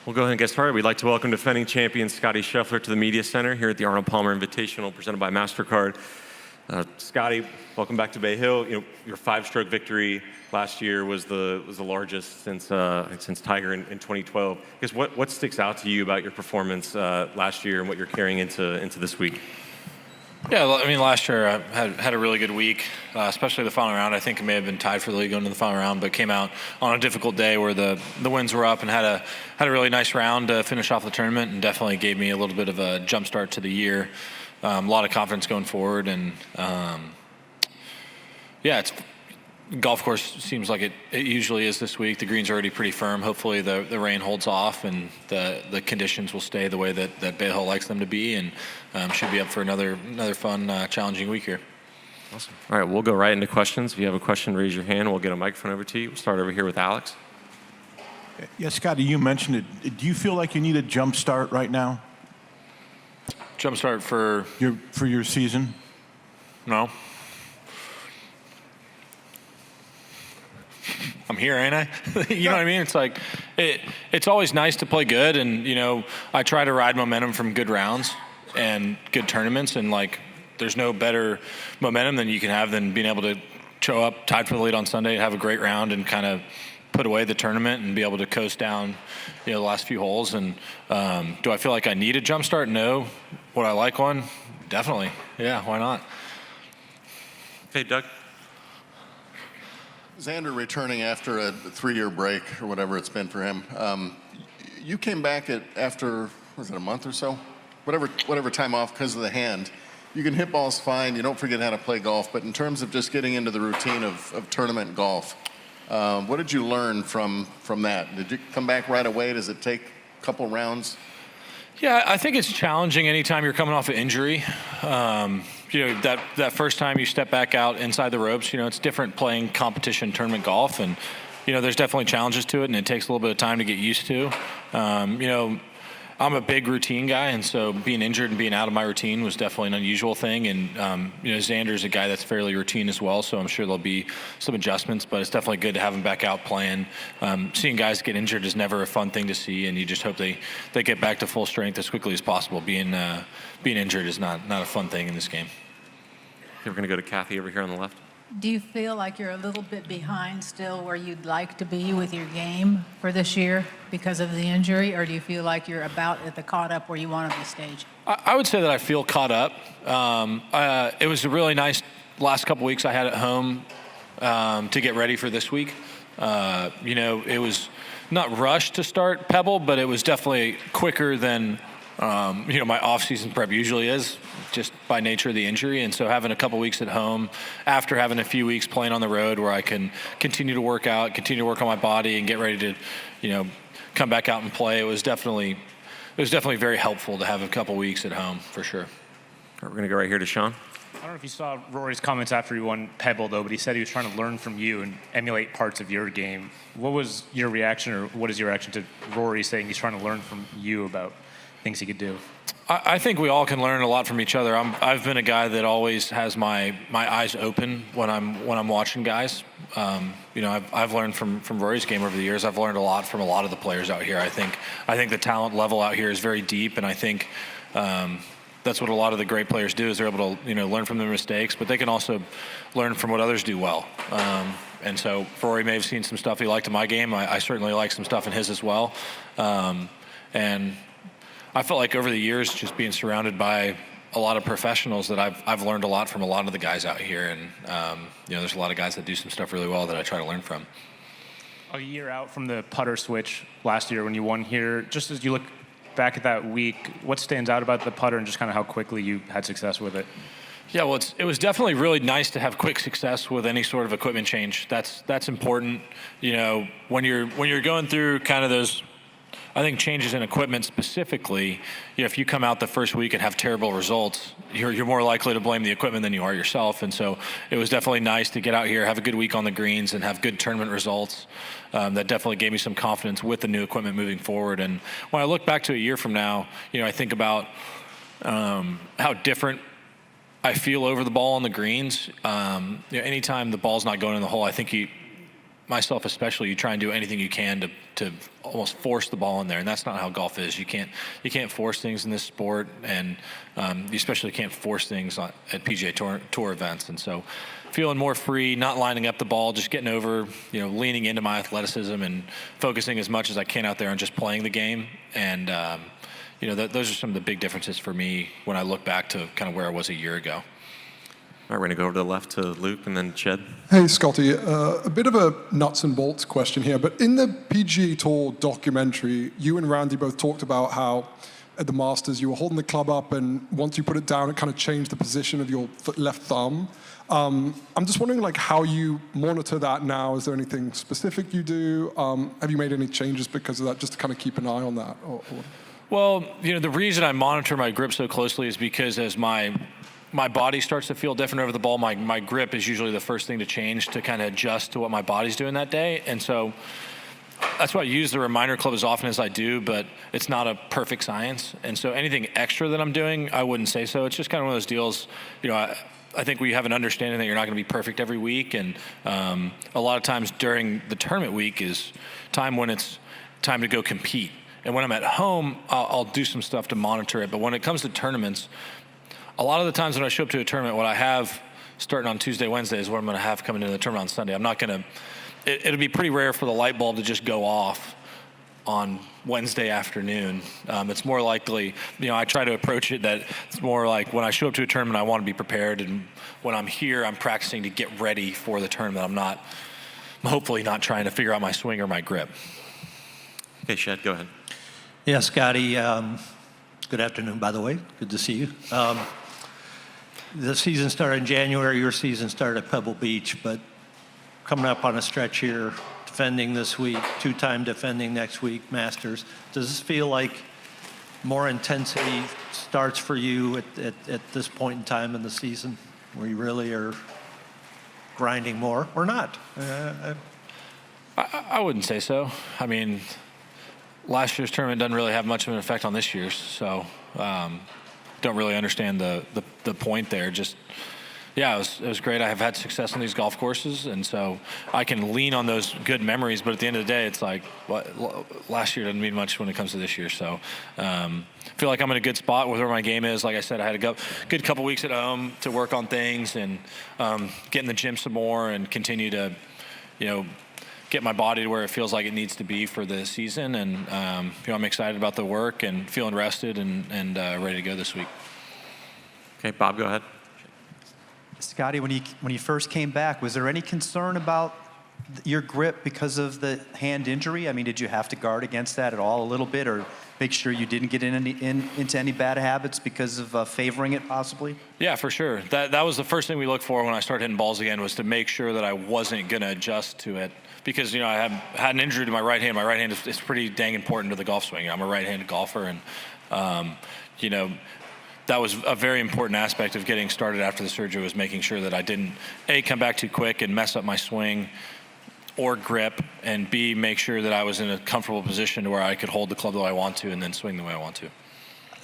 We'll go ahead and get started. We'd like to welcome defending champion Scottie Scheffler to the Media Center here at the Arnold Palmer Invitational presented by MasterCard. Scottie, welcome back to Bay Hill. You know, your 5-stroke victory last year was the largest since Tiger in 2012. I guess what sticks out to you about your performance last year and what you're carrying into this week? Yeah, I mean, last year I had a really good week, especially the final round. I think it may have been tied for the lead going into the final round, but came out on a difficult day where the winds were up and had a really nice round to finish off the tournament, and definitely gave me a little bit of a jump start to the year. A lot of confidence going forward, and golf course seems like it usually is this week. The greens are already pretty firm. Hopefully the rain holds off and the conditions will stay the way that Bay Hill likes them to be, and should be up for another fun, challenging week here. Awesome. All right, we'll go right into questions. If you have a question, raise your hand. We'll get a microphone over to you. We'll start over here with Alex. Yeah, Scottie, you mentioned it. Do you feel like you need a jump start right now? Jump start for your season? No. I'm here, ain't I? You know what I mean? It's like it's always nice to play good, and I try to ride momentum from good rounds and good tournaments, and like there's no better momentum than you can have than being able to show up tied for the lead on Sunday and have a great round and kind of put away the tournament and be able to coast down the last few holes. And do I feel like I need a jump start? No. Would I like one? Definitely. Yeah, why not? Hey, Doug. Xander returning after a 3-year break or whatever it's been for him. You came back after, was it a month or so? Whatever time off because of the hand. You can hit balls fine. You don't forget how to play golf. But in terms of just getting into the routine of tournament golf, what did you learn from that? Did you come back right away? Does it take a couple rounds? Yeah, I think it's challenging anytime you're coming off an injury. That first time you step back out inside the ropes, it's different playing competition tournament golf, and there's definitely challenges to it, and it takes a little bit of time to get used to. I'm a big routine guy, and so being injured and being out of my routine was definitely an unusual thing. And Xander's a guy that's fairly routine as well, so I'm sure there'll be some adjustments. But it's definitely good to have him back out playing. Seeing guys get injured is never a fun thing to see, and you just hope they get back to full strength as quickly as possible. Being injured is not a fun thing in this game. We're going to go to Kathy over here on the left. Do you feel like you're a little bit behind still where you'd like to be with your game for this year because of the injury, or do you feel like you're about at the caught up where you want to be staged? I would say that I feel caught up. It was a really nice last couple weeks I had at home to get ready for this week. It was not rushed to start Pebble, but it was definitely quicker than my off-season prep usually is, just by nature of the injury. And so having a couple weeks at home after having a few weeks playing on the road where I can continue to work out, continue to work on my body and get ready to, come back out and play, it was definitely very helpful to have a couple weeks at home for sure. All right, we're going to go right here to Sean. I don't know if you saw Rory's comments after he won Pebble, though, but he said he was trying to learn from you and emulate parts of your game. What was your reaction, or what is your reaction to Rory saying he's trying to learn from you about things he could do? I think we all can learn a lot from each other. I've been a guy that always has my eyes open when I'm watching guys. I've learned from Rory's game over the years. I've learned a lot from a lot of the players out here. I think the talent level out here is very deep, and I think that's what a lot of the great players do, is they're able to learn from their mistakes, but they can also learn from what others do well. And so Rory may have seen some stuff he liked in my game. I certainly like some stuff in his as well. And I felt like over the years, just being surrounded by a lot of professionals, that I've learned a lot from a lot of the guys out here. And, there's a lot of guys that do some stuff really well that I try to learn from. A year out from the putter switch last year when you won here, just as you look back at that week, what stands out about the putter and just kind of how quickly you had success with it? Yeah, well, it was definitely really nice to have quick success with any sort of equipment change. That's important. When you're going through kind of those, I think, changes in equipment specifically, if you come out the first week and have terrible results, you're more likely to blame the equipment than you are yourself. And so it was definitely nice to get out here, have a good week on the greens, and have good tournament results. That definitely gave me some confidence with the new equipment moving forward. And when I look back to a year from now, I think about how different I feel over the ball on the greens. Anytime the ball's not going in the hole, I think myself especially, you try and do anything you can to almost force the ball in there, and that's not how golf is. You can't force things in this sport, and you especially can't force things at PGA Tour events. And so, feeling more free, not lining up the ball, just getting over, leaning into my athleticism and focusing as much as I can out there on just playing the game. And those are some of the big differences for me when I look back to kind of where I was a year ago. All right, we're going to go over to the left to Luke and then Ched. Hey, Scottie. A bit of a nuts and bolts question here, but in the PGA Tour documentary, you and Randy both talked about how at the Masters you were holding the club up, and once you put it down, it kind of changed the position of your left thumb. I'm just wondering, like, how you monitor that now. Is there anything specific you do? Have you made any changes because of that, just to kind of keep an eye on that? Well, the reason I monitor my grip so closely is because as my body starts to feel different over the ball, my grip is usually the first thing to change to kind of adjust to what my body's doing that day. And so that's why I use the reminder club as often as I do, but it's not a perfect science. And so anything extra that I'm doing, I wouldn't say so. It's just kind of one of those deals, I think we have an understanding that you're not going to be perfect every week. And a lot of times during the tournament week is time when it's time to go compete. And when I'm at home, I'll do some stuff to monitor it. But when it comes to tournaments, a lot of the times when I show up to a tournament, what I have starting on Tuesday, Wednesday is what I'm going to have coming into the tournament on Sunday. I'm not going to, it'll be pretty rare for the light bulb to just go off on Wednesday afternoon. It's more likely, I try to approach it that it's more like when I show up to a tournament, I want to be prepared. And when I'm here, I'm practicing to get ready for the tournament. I'm hopefully not trying to figure out my swing or my grip. Okay, Ched, go ahead. Yeah, Scottie, good afternoon, by the way. Good to see you. The season started in January. Your season started at Pebble Beach, but coming up on a stretch here, defending this week, two-time defending next week, Masters. Does this feel like more intensity starts for you at this point in time in the season, where you really are grinding more, or not? I wouldn't say so. I mean, last year's tournament doesn't really have much of an effect on this year's, so don't really understand the point there. Just, yeah, it was great. I have had success on these golf courses, and so I can lean on those good memories, but at the end of the day, it's like, last year doesn't mean much when it comes to this year. So I feel like I'm in a good spot with where my game is. Like I said, I had a good couple weeks at home to work on things and get in the gym some more and continue to, get my body to where it feels like it needs to be for the season. And I'm excited about the work and feeling rested and ready to go this week. Okay, Bob, go ahead. Scottie, when you first came back, was there any concern about your grip because of the hand injury? I mean, did you have to guard against that at all a little bit, or make sure you didn't get into any bad habits because of favoring it possibly? Yeah, for sure. That was the first thing we looked for when I started hitting balls again, was to make sure that I wasn't going to adjust to it. Because, I had an injury to my right hand. My right hand is pretty dang important to the golf swing. I'm a right-handed golfer, and, that was a very important aspect of getting started after the surgery, was making sure that I didn't, A, come back too quick and mess up my swing or grip, and B, make sure that I was in a comfortable position to where I could hold the club the way I want to and then swing the way I want to.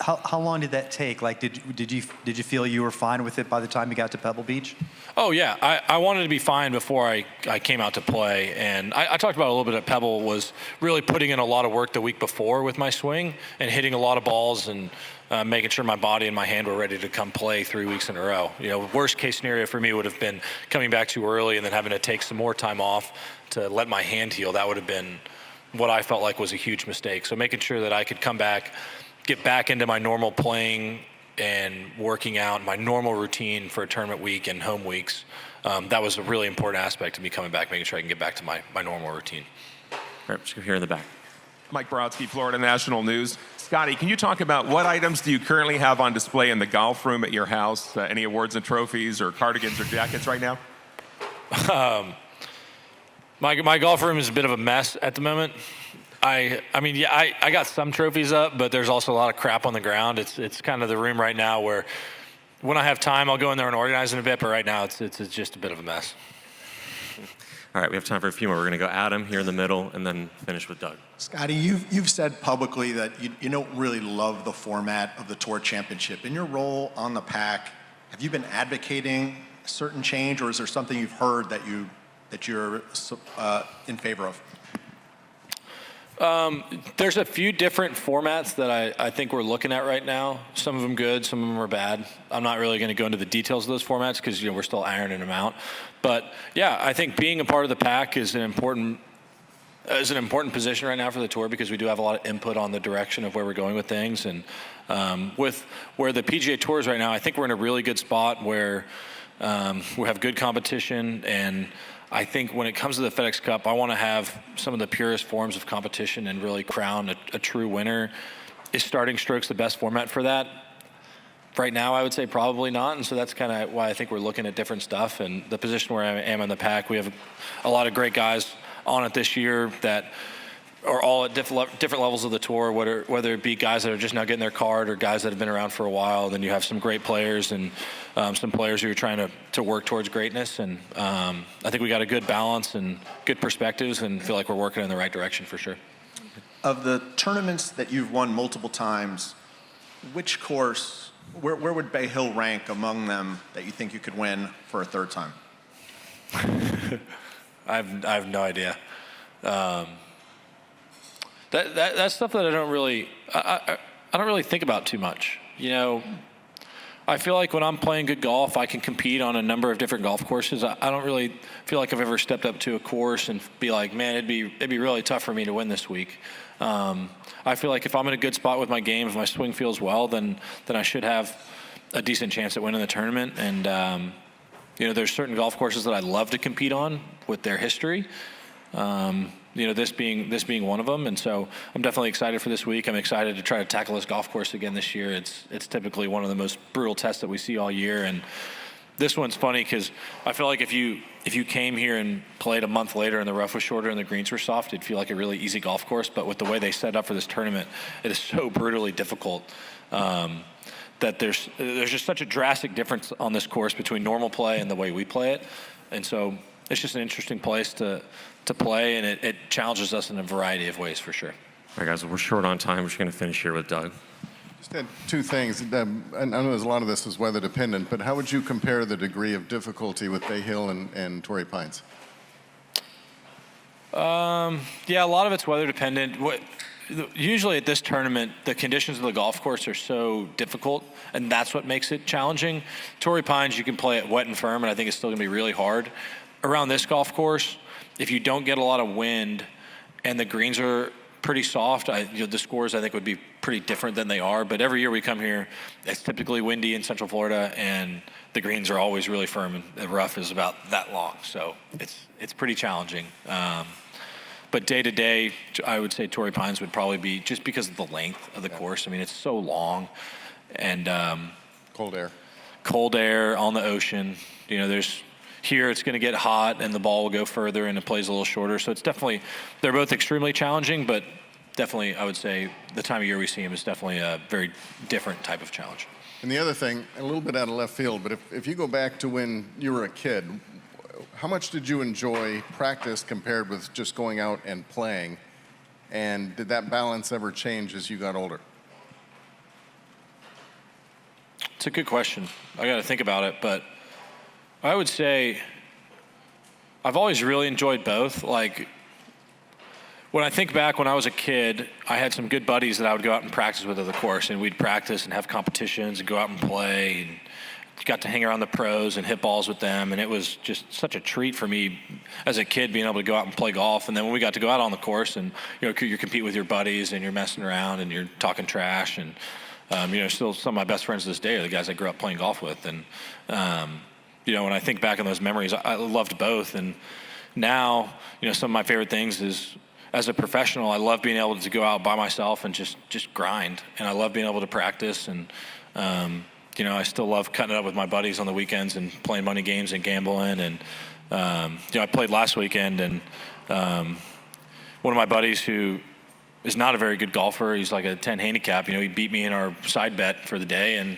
How long did that take? Like, did you feel you were fine with it by the time you got to Pebble Beach? Oh, yeah. I wanted to be fine before I came out to play. And I talked about it a little bit at Pebble, was really putting in a lot of work the week before with my swing and hitting a lot of balls and making sure my body and my hand were ready to come play 3 weeks in a row. Worst case scenario for me would have been coming back too early and then having to take some more time off to let my hand heal. That would have been what I felt like was a huge mistake. So making sure that I could come back, get back into my normal playing and working out, my normal routine for a tournament week and home weeks. That was a really important aspect of me coming back, making sure I can get back to my normal routine. All right, let's go here in the back. Mike Brodsky, Florida National News. Scottie, can you talk about what items do you currently have on display in the golf room at your house? Any awards and trophies or cardigans or jackets right now? My golf room is a bit of a mess at the moment. I got some trophies up, but there's also a lot of crap on the ground. It's kind of the room right now where when I have time, I'll go in there and organize it a bit, but right now it's just a bit of a mess. All right, we have time for a few more. We're going to go Adam here in the middle and then finish with Doug. Scottie, you've said publicly that you don't really love the format of the Tour Championship. In your role on the pack, have you been advocating a certain change, or is there something you've heard that you that you're in favor of? There's a few different formats that I think we're looking at right now. Some of them good, some of them are bad. I'm not really going to go into the details of those formats because we're still ironing them out. But yeah, I think being a part of the pack is an important position right now for the tour because we do have a lot of input on the direction of where we're going with things. And with where the PGA Tour is right now, I think we're in a really good spot where we have good competition. And I think when it comes to the FedEx Cup, I want to have some of the purest forms of competition and really crown a true winner. Is starting strokes the best format for that? Right now, I would say probably not, and so that's kind of why I think we're looking at different stuff. And the position where I am in the pack, we have a lot of great guys on it this year that are all at different levels of the tour, whether it be guys that are just now getting their card or guys that have been around for a while. Then you have some great players and some players who are trying to work towards greatness. And I think we got a good balance and good perspectives and feel like we're working in the right direction for sure. Of the tournaments that you've won multiple times, which course, where would Bay Hill rank among them that you think you could win for a third time? I have no idea. That's stuff that I don't really think about too much. I feel like when I'm playing good golf, I can compete on a number of different golf courses. I don't really feel like I've ever stepped up to a course and be like, man, it'd be really tough for me to win this week. I feel like if I'm in a good spot with my game, if my swing feels well, then I should have a decent chance at winning the tournament. And there's certain golf courses that I love to compete on with their history. This being one of them, and so I'm definitely excited for this week. I'm excited to try to tackle this golf course again this year. It's typically one of the most brutal tests that we see all year, and this one's funny because I feel like if you came here and played a month later and the rough was shorter and the greens were soft, it'd feel like a really easy golf course. But with the way they set up for this tournament, it is so brutally difficult that there's just such a drastic difference on this course between normal play and the way we play it, and so it's just an interesting place to play, and it challenges us in a variety of ways for sure. All right, guys, we're short on time. We're just going to finish here with Doug. Just had two things. I know there's a lot of this is weather dependent, but how would you compare the degree of difficulty with Bay Hill and Torrey Pines? Yeah, a lot of it's weather dependent. Usually at this tournament, the conditions of the golf course are so difficult, and that's what makes it challenging. Torrey Pines, you can play it wet and firm, and I think it's still going to be really hard. Around this golf course, if you don't get a lot of wind and the greens are pretty soft, the scores I think would be pretty different than they are. But every year we come here, it's typically windy in Central Florida, and the greens are always really firm, and the rough is about that long. So it's pretty challenging. But day to day, I would say Torrey Pines would probably be, just because of the length of the course. I mean, it's so long, and cold air on the ocean. Here it's going to get hot and the ball will go further and it plays a little shorter. So they're both extremely challenging, but definitely I would say the time of year we see them is definitely a very different type of challenge. And the other thing, a little bit out of left field, but if you go back to when you were a kid, how much did you enjoy practice compared with just going out and playing? And did that balance ever change as you got older? It's a good question. I got to think about it, but I would say I've always really enjoyed both. Like, when I think back when I was a kid, I had some good buddies that I would go out and practice with at the course, and we'd practice and have competitions and go out and play, and got to hang around the pros and hit balls with them, and it was just such a treat for me as a kid being able to go out and play golf. And then when we got to go out on the course and you're competing with your buddies and you're messing around and you're talking trash, and still some of my best friends to this day are the guys I grew up playing golf with. And when I think back on those memories, I loved both. And now, some of my favorite things is, as a professional, I love being able to go out by myself and just grind. And I love being able to practice. And, I still love cutting it up with my buddies on the weekends and playing money games and gambling. And, I played last weekend, and one of my buddies who is not a very good golfer, he's like a 10 handicap, he beat me in our side bet for the day. And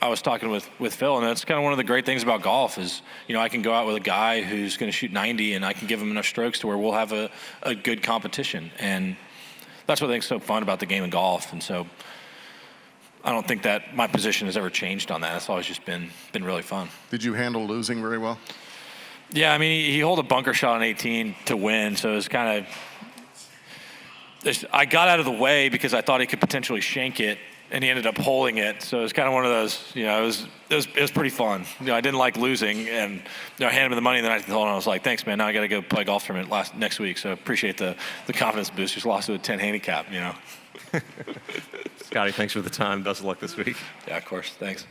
I was talking with Phil, and that's kind of one of the great things about golf is, I can go out with a guy who's going to shoot 90, and I can give him enough strokes to where we'll have a good competition. And that's what I think is so fun about the game of golf. And so I don't think that my position has ever changed on that. It's always just been really fun. Did you handle losing very well? Yeah, I mean, he holed a bunker shot on 18 to win, so it was kind of. I got out of the way because I thought he could potentially shank it, and he ended up holding it. So it was kind of one of those, it was pretty fun. I didn't like losing, and I handed him the money, and then I told him, I was like, thanks, man. Now I got to go play golf tournament next week. So appreciate the confidence boost. Just lost to a 10 handicap, Scottie, thanks for the time. Best of luck this week. Yeah, of course. Thanks.